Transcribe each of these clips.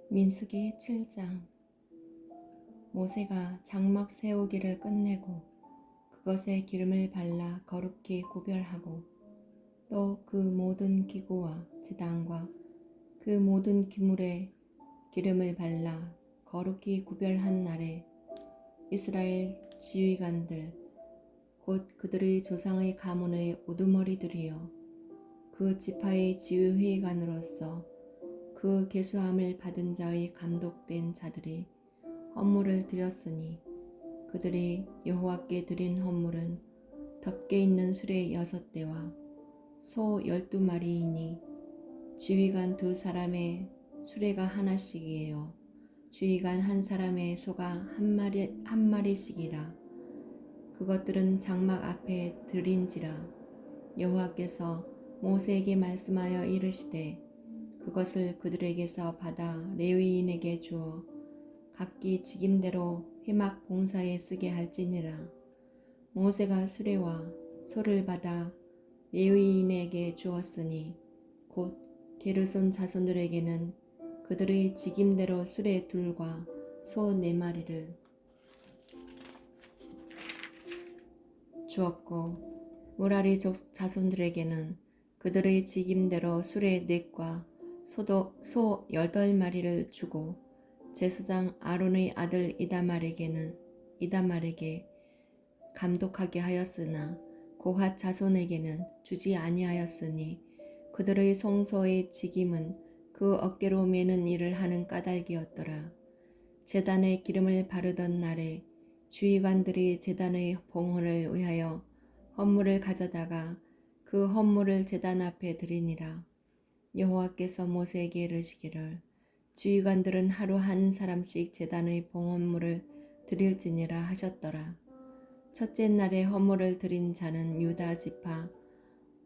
민수기 7장. 모세가 장막 세우기를 끝내고 그것에 기름을 발라 거룩히 구별하고 또 그 모든 기구와 제단과 그 모든 기물에 기름을 발라 거룩히 구별한 날에 이스라엘 지휘관들 곧 그들의 조상의 가문의 우두머리들이여 그 지파의 지휘관으로서 그 계수함을 받은 자의 감독된 자들이 헌물을 드렸으니 그들이 여호와께 드린 헌물은 덮개 있는 수레 6대와 소 12마리이니 지휘관 2사람의 수레가 하나씩이에요. 지휘관 1사람의 소가 한 마리씩이라. 그것들은 장막 앞에 드린지라. 여호와께서 모세에게 말씀하여 이르시되 그것을 그들에게서 받아 레위인에게 주어 각기 직임대로 회막 봉사에 쓰게 할지니라. 모세가 수레와 소를 받아 레위인에게 주었으니 곧 게르손 자손들에게는 그들의 직임대로 수레 2과 소 4마리를 주었고 무라리 자손들에게는 그들의 직임대로 수레 4과 소 8마리를 주고 제사장 아론의 아들 이다말에게 감독하게 하였으나 고핫 자손에게는 주지 아니하였으니 그들의 성소의 직임은 그 어깨로 매는 일을 하는 까닭이었더라. 제단에 기름을 바르던 날에 주의관들이 제단의 봉헌을 위하여 헌물을 가져다가 그 헌물을 제단 앞에 드리니라. 여호와께서 모세에게 이르시기를 지휘관들은 하루 1사람씩 제단의 봉헌물을 드릴지니라 하셨더라. 첫째 날에 헌물을 드린 자는 유다 지파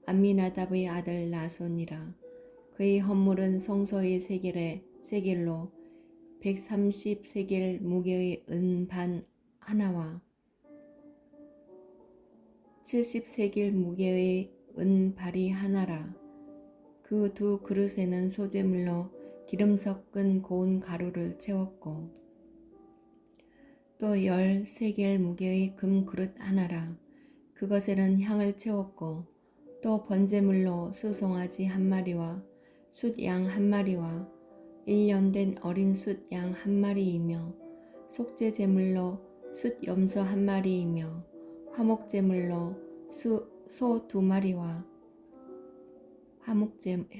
암미나답의 아들 나손이라. 그의 헌물은 성소의 세겔로 130세겔 무게의 은반 하나와 70세겔 무게의 은발이 하나라. 그 2 그릇에는 소재물로 기름 섞은 고운 가루를 채웠고 또 10세겔 무게의 금 그릇 하나라. 그것에는 향을 채웠고 또 번제물로 수송아지 1마리와 숫양 1마리와 1년 된 어린 숫양 1마리이며 속죄제물로 숫염소 1마리이며 화목제물로 소 2마리와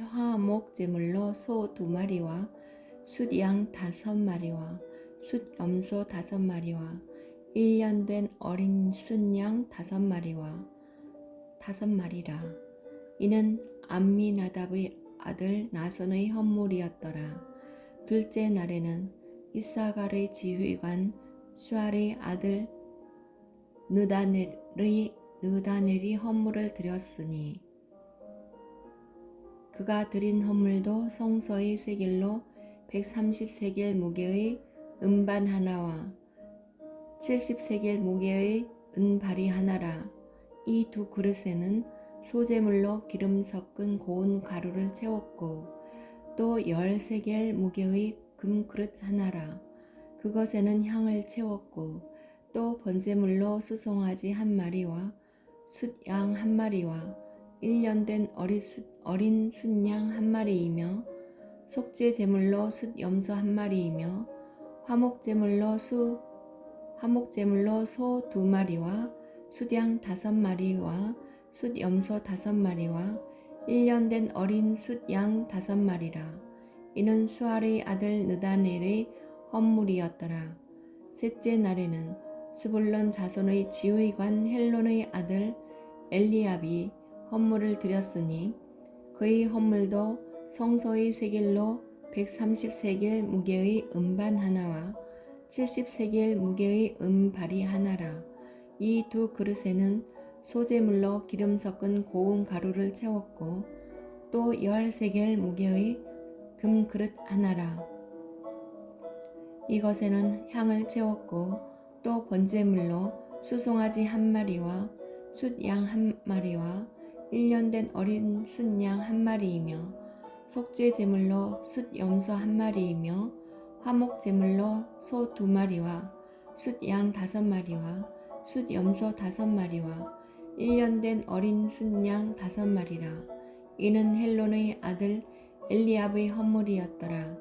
화목제물로 소 2마리와 숫양 5마리와 숫염소 5마리와 1년 된 어린 순양 5마리라. 이는 암미나답의 아들 나손의 헌물이었더라. 둘째 날에는 이사갈의 지휘관 수알의 아들 느다넬이 헌물을 드렸으니 그가 드린 헌물도 성소의 세겔로 130세겔 무게의 은반 하나와 70세겔 무게의 은발이 하나라. 이 2 그릇에는 소재물로 기름 섞은 고운 가루를 채웠고 또 10세겔 무게의 금 그릇 하나라. 그것에는 향을 채웠고 또 번제물로 수송아지 1마리와 숫양 1마리와 1년 된 어린 순양 1마리이며 속죄제물로 숫염소 1마리이며 화목제물로 소 2마리와 숫양 5마리와 숫염소 5마리와 1년 된 어린 숫양 5마리라. 이는 수알의 아들 느다넬의 헌물이었더라. 셋째 날에는 스불론 자손의 지휘관 헬론의 아들 엘리압이 헌물을 드렸으니 그의 헌물도 성소의 세겔로 130세겔 무게의 은반 하나와 70세겔 무게의 은발이 하나라. 이 2 그릇에는 소재물로 기름 섞은 고운 가루를 채웠고 또 10세겔 무게의 금 그릇 하나라. 이것에는 향을 채웠고 또 번제물로 수송아지 1마리와 숫양 1마리와 1년 된 어린 순양 1마리이며 속죄제물로 숫염소 1마리이며 화목 제물로 소 2마리와 숫양 5마리와 숫염소 5마리와 1년 된 어린 숫양 5마리라. 이는 헬론의 아들 엘리압의 헌물이었더라.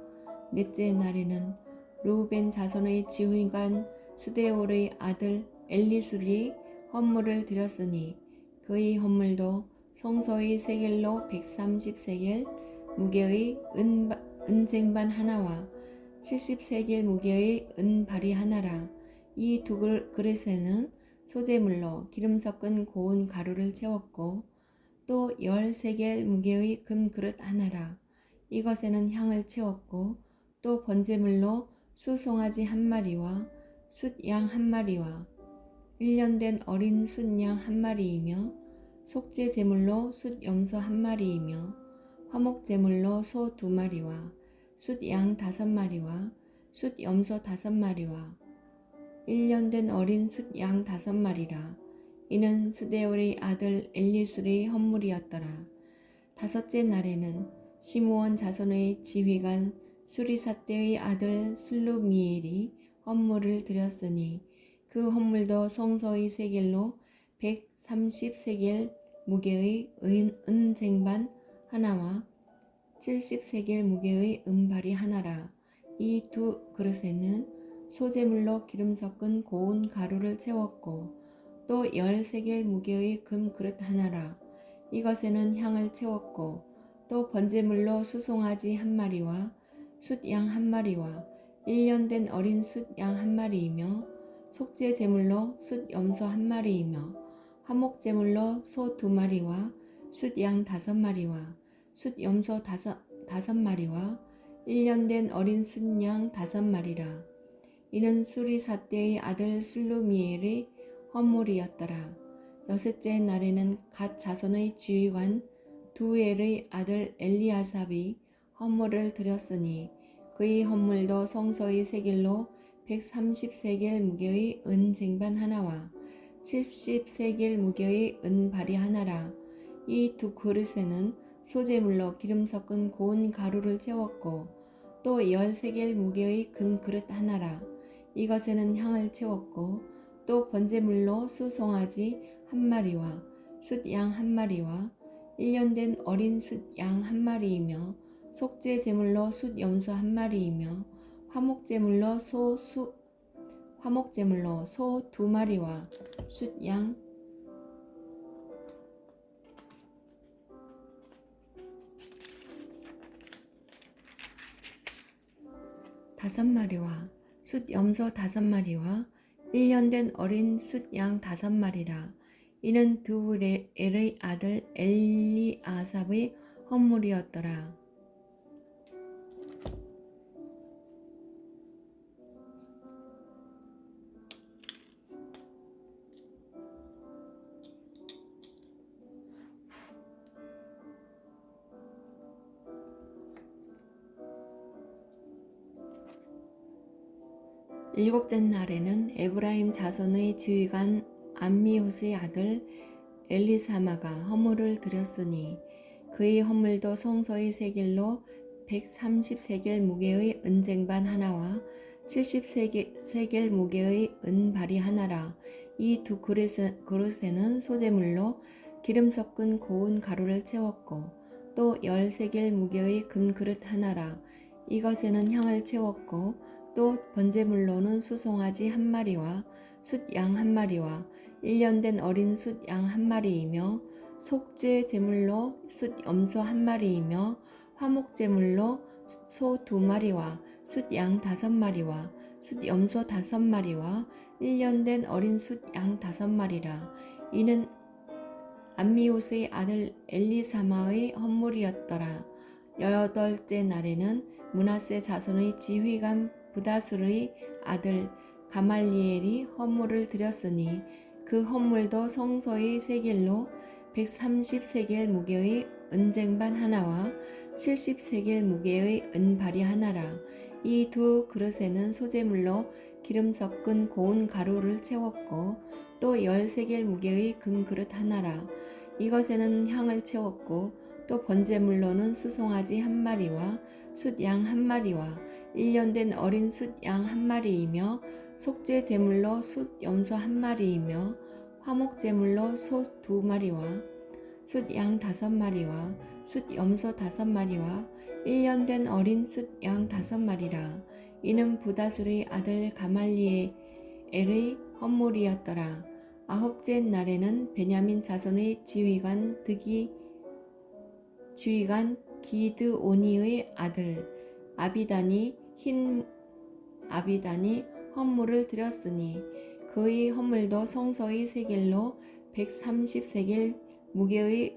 넷째 날에는 르우벤 자손의 지휘관 스데올의 아들 엘리술이 헌물을 드렸으니 그의 헌물도 성소의 세겔로 130세겔 무게의 은쟁반 하나와 70세겔 무게의 은발이 하나라. 이 2그릇에는 소재물로 기름 섞은 고운 가루를 채웠고 또 10세겔 무게의 금그릇 하나라. 이것에는 향을 채웠고 또 번제물로 수송아지 1마리와 숫양 1마리와 1년 된 어린 숫양 1마리이며 속죄 제물로 숫염소 1마리이며 화목 제물로 소 2마리와 숫양 5마리와 숫염소 5마리와 1년 된 어린 숫양 5마리라. 이는 스데올의 아들 엘리술의 헌물이었더라. 다섯째 날에는 시므온 자손의 지휘관 수리사떼의 아들 슬루미엘이 헌물을 드렸으니 그 헌물도 성소의 세겔로 130세겔 무게의 은쟁반 하나와 70세겔 무게의 은발이 하나라. 이 2그릇에는 소재물로 기름 섞은 고운 가루를 채웠고 또 10세겔 무게의 금그릇 하나라. 이것에는 향을 채웠고 또 번제물로 수송아지 1마리와 숫양 1마리와 1년 된 어린 숫양 1마리이며 속죄 제물로 숫염소 1마리이며 화목 제물로 소 2마리와 숫양 5마리와 숫염소 5마리와 1년 된 어린 숫양 5마리라. 이는 수리사떼의 아들 슬루미엘의 헌물이었더라. 여섯째 날에는 갓 자손의 지휘관 두엘의 아들 엘리아삽이 헌물을 드렸으니 그의 헌물도 성소의 세겔로 130세겔 무게의 은쟁반 하나와 70세겔 무게의 은발이 하나라. 이 2그릇에는 소재물로 기름 섞은 고운 가루를 채웠고 또 10세겔 무게의 금그릇 하나라. 이것에는 향을 채웠고 또 번제물로 수송아지 1마리와 숫양 1마리와 1년 된 어린 숫양 1마리이며 속죄 제물로 숫염소 1마리이며 화목 제물로 소 2마리와 숫양 5마리와 숫염소 5마리와 1년 된 어린 숫양 5마리라. 이는 드우엘의 아들 엘리아삽의 헌물이었더라. 일곱째 날에는 에브라임 자손의 지휘관 암미호스의 아들 엘리사마가 헌물을 드렸으니 그의 헌물도 성소의 세겔로 130세겔 무게의 은쟁반 하나와 70세겔 무게의 은발이 하나라. 이 2그릇에는 소재물로 기름 섞은 고운 가루를 채웠고 또 10세겔 무게의 금그릇 하나라. 이것에는 향을 채웠고 또 번제물로는 수송아지 1마리와 숫양 1마리와 1년 된 어린 숫양 1마리이며 속죄 제물로 숫염소 1마리이며 화목 제물로 소 2마리와 숫양 5마리와 숫염소 5마리와 1년 된 어린 숫양 5마리라. 이는 암미호스의 아들 엘리사마의 헌물이었더라. 여덟째 날에는 므낫세 자손의 지휘관 부다술의 아들 가말리엘이 헌물을 드렸으니 그 헌물도 성소의 세겔로 130세겔 무게의 은쟁반 하나와 70세겔 무게의 은발이 하나라. 이 2그릇에는 소재물로 기름 섞은 고운 가루를 채웠고 또 10세겔 무게의 금그릇 하나라. 이것에는 향을 채웠고 또 번제물로는 수송아지 1마리와 숫양 1마리와 1년 된 어린 숫 양 한 마리이며 속죄 제물로 숫 염소 한 마리이며 화목 제물로 소 두 마리와 숫 양 5마리와 숫 염소 5마리와 1년 된 어린 숫 양 5마리라. 이는 부다술의 아들 가말리엘의 헌물이었더라. 아홉째 날에는 베냐민 자손의 지휘관 기드오니의 아들 아비단이 헌물을 드렸으니 그의 헌물도 성소의 세겔로 130세겔 무게의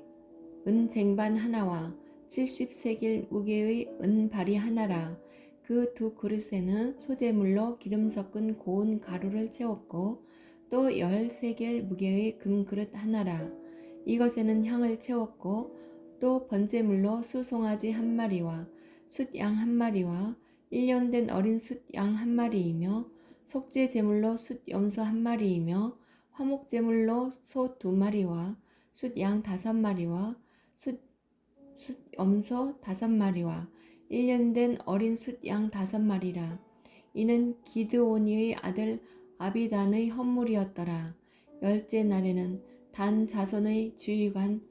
은쟁반 하나와 70세겔 무게의 은발이 하나라. 그 두 그릇에는 소재물로 기름 섞은 고운 가루를 채웠고 또 10세겔 무게의 금그릇 하나라. 이것에는 향을 채웠고 또 번제물로 수송아지 한 마리와 숫 양 한 마리와 1년 된 어린 숫 양 한 마리이며 속죄 제물로 숫 염소 한 마리이며 화목 제물로 소 2마리와 숫 양 5마리와 숫 염소 5마리와 1년 된 어린 숫 양 5마리라. 이는 기드오니의 아들 아비단의 헌물이었더라. 10째 날에는 단 자손의 지휘관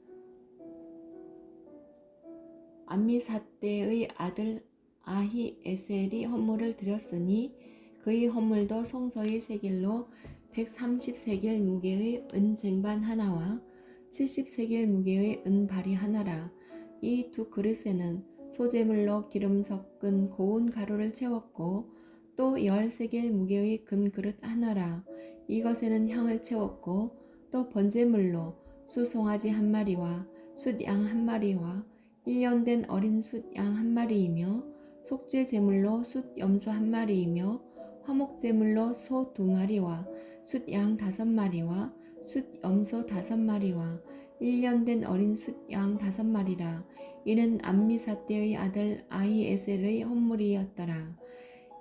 암미사대의 아들 아히에셀이 헌물을 드렸으니 그의 헌물도 성소의 세겔로 130세겔 무게의 은쟁반 하나와 70세겔 무게의 은발이 하나라. 이 두 그릇에는 소재물로 기름 섞은 고운 가루를 채웠고 또 10세겔 무게의 금그릇 하나라. 이것에는 향을 채웠고 또 번제물로 수송아지 한 마리와 숫 양 한 마리와 1년 된 어린 숫 양 한 마리이며 속죄 제물로 숫 염소 한 마리이며 화목 제물로 소 2마리와 숫 양 5마리와 숫 염소 5마리와 1년 된 어린 숫 양 5마리라. 이는 암미사대의 아들 아히에셀의 헌물이었더라.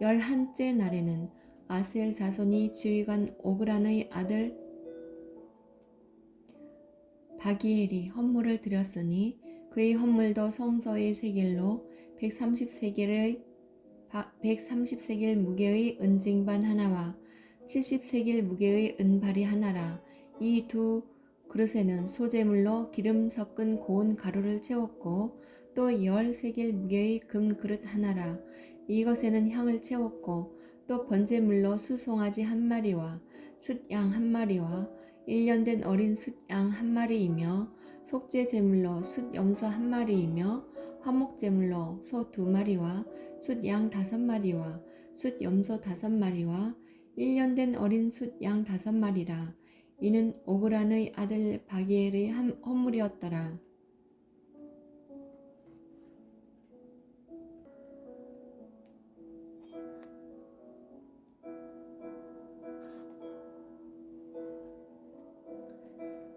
11째 날에는 아셀 자손이 지휘관 오그란의 아들 바기엘이 헌물을 드렸으니 그의 헌물도 성소의 세겔로 130세겔 무게의 은쟁반 하나와 70세겔 무게의 은발이 하나라. 이 두 그릇에는 소재물로 기름 섞은 고운 가루를 채웠고 또 10세겔 무게의 금그릇 하나라. 이것에는 향을 채웠고 또 번제물로 수송아지 한 마리와 숫 양 한 마리와 1년 된 어린 숫 양 한 마리이며 속죄 제물로 숫 염소 한 마리이며 화목 제물로 소 2마리와 숫 양 5마리와 숫 염소 5마리와 1년 된 어린 숫 양 5마리라. 이는 오그란의 아들 바기엘의 헌물이었더라.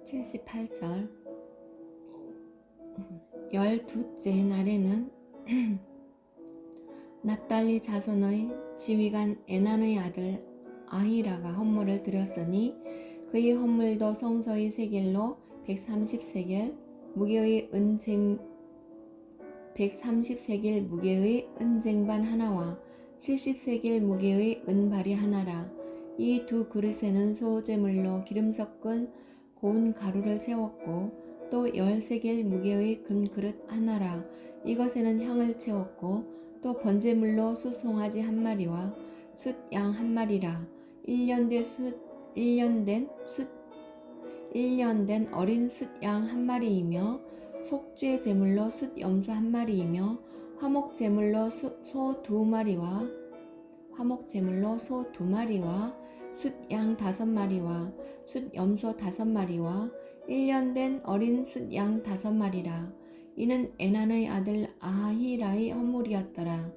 (78절) 12째 날에는 납달리 자손의 지휘관 에난의 아들 아히라가 헌물을 드렸으니 그의 헌물도 성소의 세겔로 130세겔 무게의 130세겔 무게의 은쟁반 하나와 70세겔 무게의 은발이 하나라. 이 두 그릇에는 소재물로 기름 섞은 고운 가루를 채웠고 또 10세겔 무게의 금그릇 하나라. 이것에는 향을 채웠고 또 번제물로 수송아지 한 마리와 숫 양 한 마리라. 1년 된 어린 숫 양 한 마리이며 속죄 제물로 숫 염소 한 마리이며 화목 제물로 소 2마리와 숫 양 5마리와 숫 염소 5마리와 1년 된 어린 숫 양 5마리라. 이는 에난의 아들 아히라의 헌물이었더라.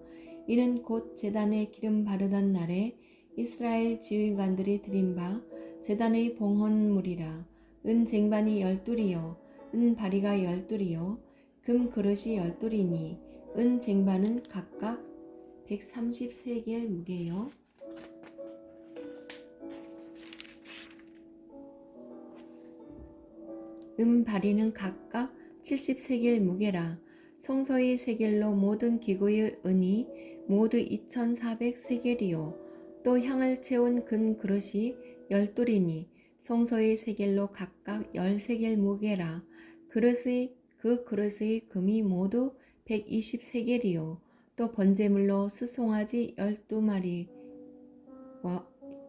이는 곧 제단에 기름 바르던 날에 이스라엘 지휘관들이 드린 바 제단의 봉헌물이라. 은 쟁반이 12이요 은 바리가 12이요 금 그릇이 12이니 은 쟁반은 각각 130세겔 무게요 은 바리는 각각 70세겔 무게라. 성소의 세겔로 모든 기구의 은이 모두 2,400세겔이요. 또 향을 채운 금 그릇이 12이니 성소의 세겔로 각각 10세겔 무게라. 그 그릇의 금이 모두 120세겔이요. 또 번제물로 수송아지 12마리와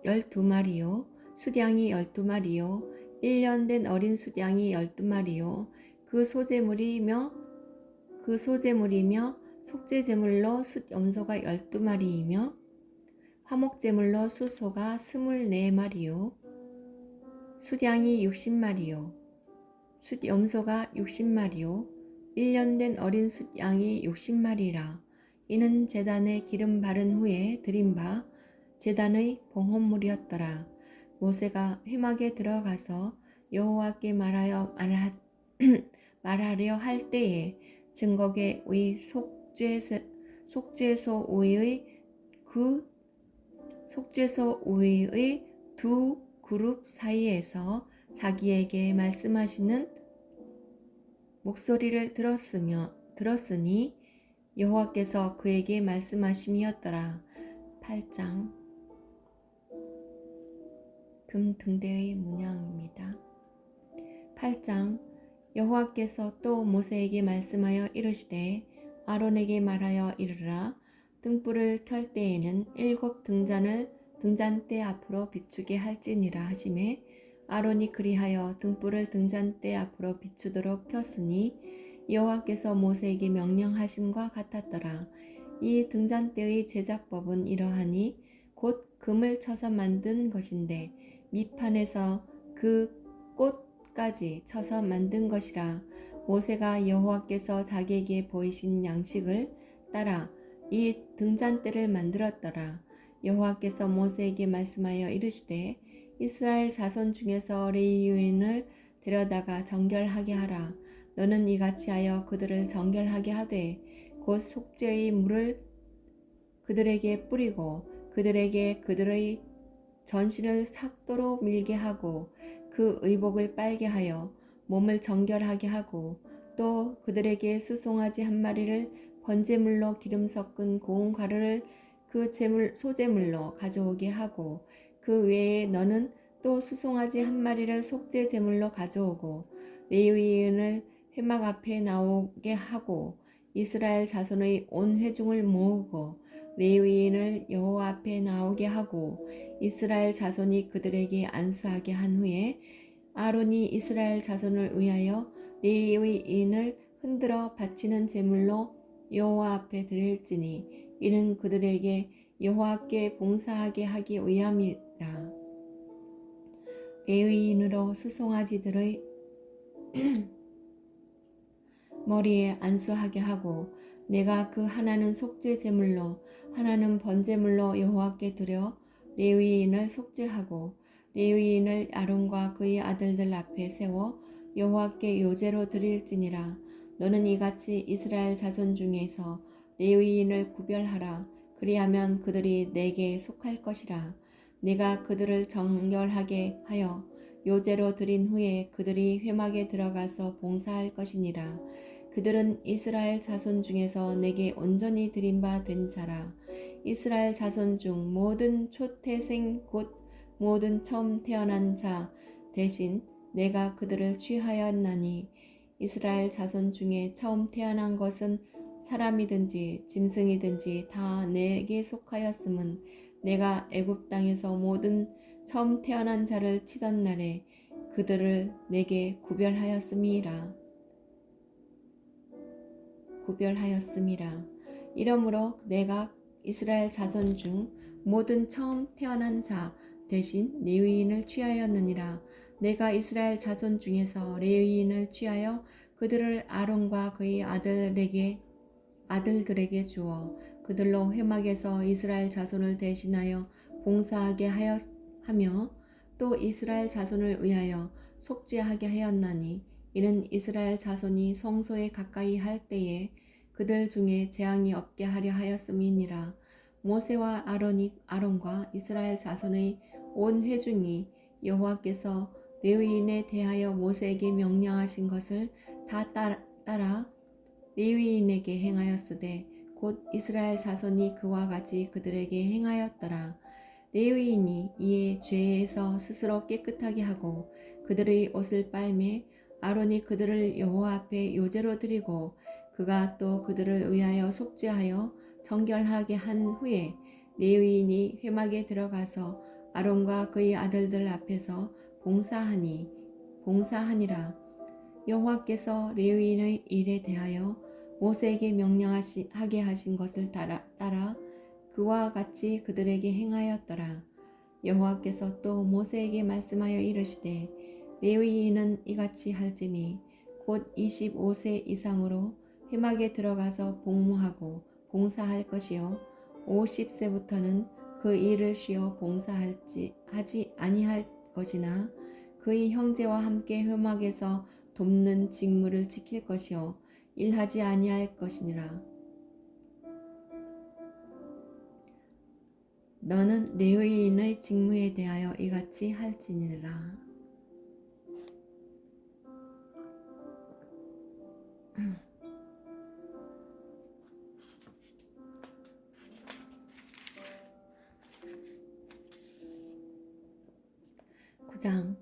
12마리요. 수량이 12마리요. 1년 된 어린 수량이 12마리요. 그 소제물이며 속죄제물로 숫염소가 12마리이며 화목제물로 숫소가 24마리요. 수량이 60마리요. 숫염소가 60마리요. 1년 된 어린 숫양이 60마리라. 이는 제단에 기름 바른 후에 드린 바 제단의 봉헌물이었더라. 모세가 회막에 들어가서 여호와께 말하려 할 때에 증거궤의 속죄소 우의 두 그룹 사이에서 자기에게 말씀하시는 목소리를 들었으니 여호와께서 그에게 말씀하심이었더라. 8장 금 등대의 문양입니다. 8장 여호와께서 또 모세에게 말씀하여 이르시되 아론에게 말하여 이르라. 등불을 켤 때에는 7 등잔을 등잔대 앞으로 비추게 할지니라 하시매 아론이 그리하여 등불을 등잔대 앞으로 비추도록 켰으니 여호와께서 모세에게 명령하심과 같았더라. 이 등잔대의 제작법은 이러하니 곧 금을 쳐서 만든 것인데 밑판에서 그 꽃까지 쳐서 만든 것이라. 모세가 여호와께서 자기에게 보이신 양식을 따라 이 등잔대를 만들었더라. 여호와께서 모세에게 말씀하여 이르시되 이스라엘 자손 중에서 레위인을 데려다가 정결하게 하라. 너는 이같이 하여 그들을 정결하게 하되 곧 속죄의 물을 그들에게 뿌리고 그들에게 그들의 전신을 삭도로 밀게 하고 그 의복을 빨게 하여 몸을 정결하게 하고 또 그들에게 수송아지 한 마리를 번제물로 기름 섞은 고운 가루를 그 소제물로 가져오게 하고 그 외에 너는 또 수송아지 한 마리를 속죄 제물로 가져오고 레위인을 회막 앞에 나오게 하고 이스라엘 자손의 온 회중을 모으고 레위인을 여호와 앞에 나오게 하고 이스라엘 자손이 그들에게 안수하게 한 후에 아론이 이스라엘 자손을 위하여 레위인을 흔들어 바치는 제물로 여호와 앞에 드릴지니 이는 그들에게 여호와께 봉사하게 하기 위함이라. 레위인으로 수송아지들의 머리에 안수하게 하고 내가 그 하나는 속죄 제물로 하나는 번제물로 여호와께 드려 레위인을 속죄하고 레위인을 아론과 그의 아들들 앞에 세워 여호와께 요제로 드릴지니라. 너는 이같이 이스라엘 자손 중에서 레위인을 구별하라. 그리하면 그들이 내게 속할 것이라. 내가 그들을 정결하게 하여 요제로 드린 후에 그들이 회막에 들어가서 봉사할 것이니라. 그들은 이스라엘 자손 중에서 내게 온전히 드린 바 된 자라. 이스라엘 자손 중 모든 초태생 곧 모든 처음 태어난 자 대신 내가 그들을 취하였나니 이스라엘 자손 중에 처음 태어난 것은 사람이든지 짐승이든지 다 내게 속하였음은 내가 애굽 땅에서 모든 처음 태어난 자를 치던 날에 그들을 내게 구별하였음이라. 이러므로 내가 이스라엘 자손 중 모든 처음 태어난 자 대신 레위인을 취하였느니라. 내가 이스라엘 자손 중에서 레위인을 취하여 그들을 아론과 그의 아들들에게 주어 그들로 회막에서 이스라엘 자손을 대신하여 봉사하게 하며 또 이스라엘 자손을 위하여 속죄하게 하였나니 이는 이스라엘 자손이 성소에 가까이 할 때에 그들 중에 재앙이 없게 하려 하였음이니라. 모세와 아론과 이스라엘 자손의 온 회중이 여호와께서 레위인에 대하여 모세에게 명령하신 것을 다 따라 레위인에게 행하였으되 곧 이스라엘 자손이 그와 같이 그들에게 행하였더라. 레위인이 이에 죄에서 스스로 깨끗하게 하고 그들의 옷을 빨매 아론이 그들을 여호와 앞에 요제로 드리고 그가 또 그들을 위하여 속죄하여 정결하게 한 후에 레위인이 회막에 들어가서 아론과 그의 아들들 앞에서 봉사하니라. 여호와께서 레위인의 일에 대하여 모세에게 명령하게 하신 것을 따라 그와 같이 그들에게 행하였더라. 여호와께서 또 모세에게 말씀하여 이르시되 레위인은 이같이 할지니 곧 25세 이상으로 회막에 들어가서 복무하고 봉사할 것이요 50세부터는 그 일을 쉬어 하지 아니할 것이나 그의 형제와 함께 회막에서 돕는 직무를 지킬 것이요 일하지 아니할 것이니라. 너는 레위인의 직무에 대하여 이같이 할지니라. 구장